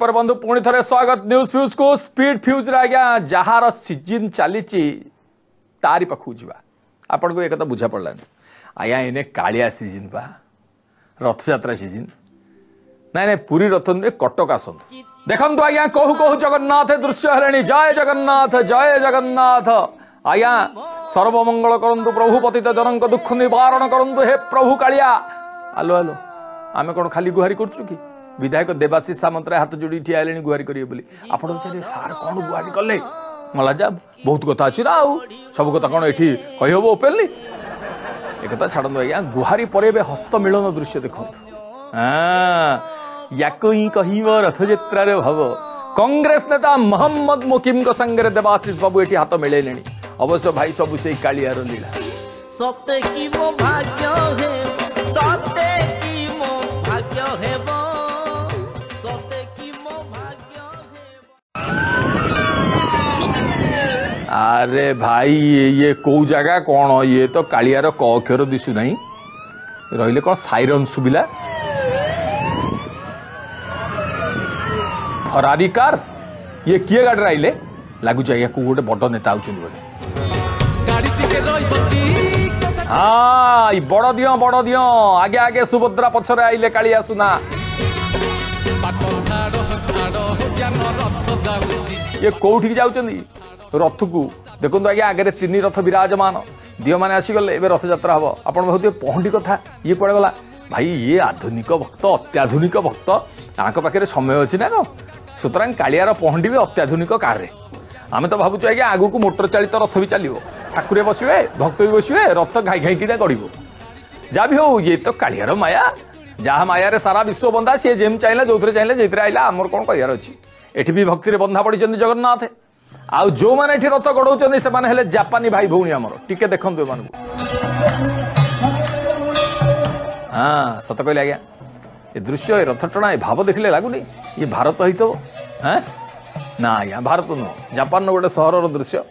पर बंधु पुणी थे स्वागत न्यूज फ्यूज को स्पीड फ्यूज आज्ञा जार सीजन चली तारी पाखु जा आपन को एक बुझा पड़लानी आज्ञा एने कालिया सीजन बा रथयात्रा सीजन नाई नाई पूरी रथ नुहे कटक आसतु देखु आज्ञा कहू कहू जगन्नाथ दृश्य है जय जगन्नाथ आज्ञा सर्वमंगल करंतु प्रभु पतित जनक दुख निवारण करंतु हे प्रभु कालिया आलो आलो आमे कौन खाली गुहारी करचु कि विधायक देवाशीष सामंतराय हाथ जोड़ी ठिया हेले गुहारी करिए बोली आपण पचारे सार कौन गुहारी कले मला जा बहुत कथा अच्छी ना आउ सब कथा कौन एठी कहि हबो ओपेनली एक कथा छाड़ो आज्ञा गुहारी परे बे हस्त मिलन दृश्य देखंतु याको ही कहिबो रथयात्रा रे भाव कांग्रेस नेता मोहम्मद मुकिम को संगे देवाशीष बाबू एठी हाथ मिले लेनी अवश्य भाई सब से कालियार लीला सत्य की मो भाग्य है सत्य की मो भाग्य है सत्य की मो भाग्य है। अरे भाई ये कौ जगह कौन ये तो कालियार क अक्षर दिशु नहीं रहिले कौन साइरन सुबिला फरारी कार ये किए गाड़ी आइले लागू चाहिए को गोटे बड़ नेता आउछन बोले हाँ बड़ दियो आगे आगे सुभद्रा पछरे आइले कालिया सुना ये कौठी जाउछन रथ को देखो आगे आगे तीन रथ विराजमान दियो माने आसीगले एबे रथ यात्रा हबो आपण बहुत पहंडी कथा ये पड़े गला भाई ये आधुनिक भक्त अत्याधुनिक भक्त तांको पाखे समय अच्छी ना सुतरां कालियार पहंडी भी अत्याधुनिक कार आम तो भावुँ आज्ञा आगू को मोटर चालित रथ भी चलो ठाकुर बसवे भक्त भी बसवे रथ घाई घाई किना गड़ जहाँ भी हो ये तो कालियार माया जहाँ माया रे सारा विश्व बंधा सी जेम चाहिए जो चाहिए जो आइला आमर कौन कहार अच्छी एटी भी भक्ति बंधा पड़ी जगन्नाथ आउ जो मैंने रथ गड़ौं से जापानी भाई भौणी आमर टिके देखु एम हाँ सत कहले आज्ञा ये दृश्य रथ टଣା भाव देखले लगुनि ये भारत ही तो हाँ ना आज्ञा भारत नुह जापान गोटे सहर दृश्य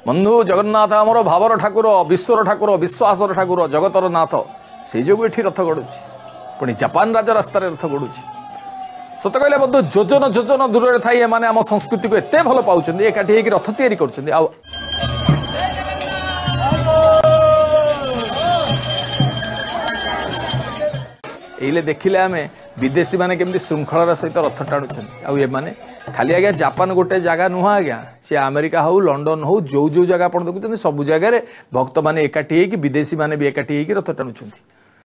बंधु जगन्नाथ आमर भावर ठाकुर विश्वर ठाकुर विश्वासर ठाकुर जगतर नाथ से जो ये रथ गड़ुची पुणी जापान राज रास्त रथ गड़ुची सत कहले बंधु जोजन जोजन दूर थी एम आम संस्कृति को एत भल पाँच एकाठी रथ तैयारी कर एले देखिले आम विदेशी माने केमती श्रृंखलार सहित रथ टाणुं आने खाली आज्ञा जापान गोटे जगह नुह आज्ञा सी अमेरिका हो लंडन हो जो जो जगह आप देखुं सब जगह भक्त मैंने एकाठी विदेशी माने भी एकाठी रथ टाणुं।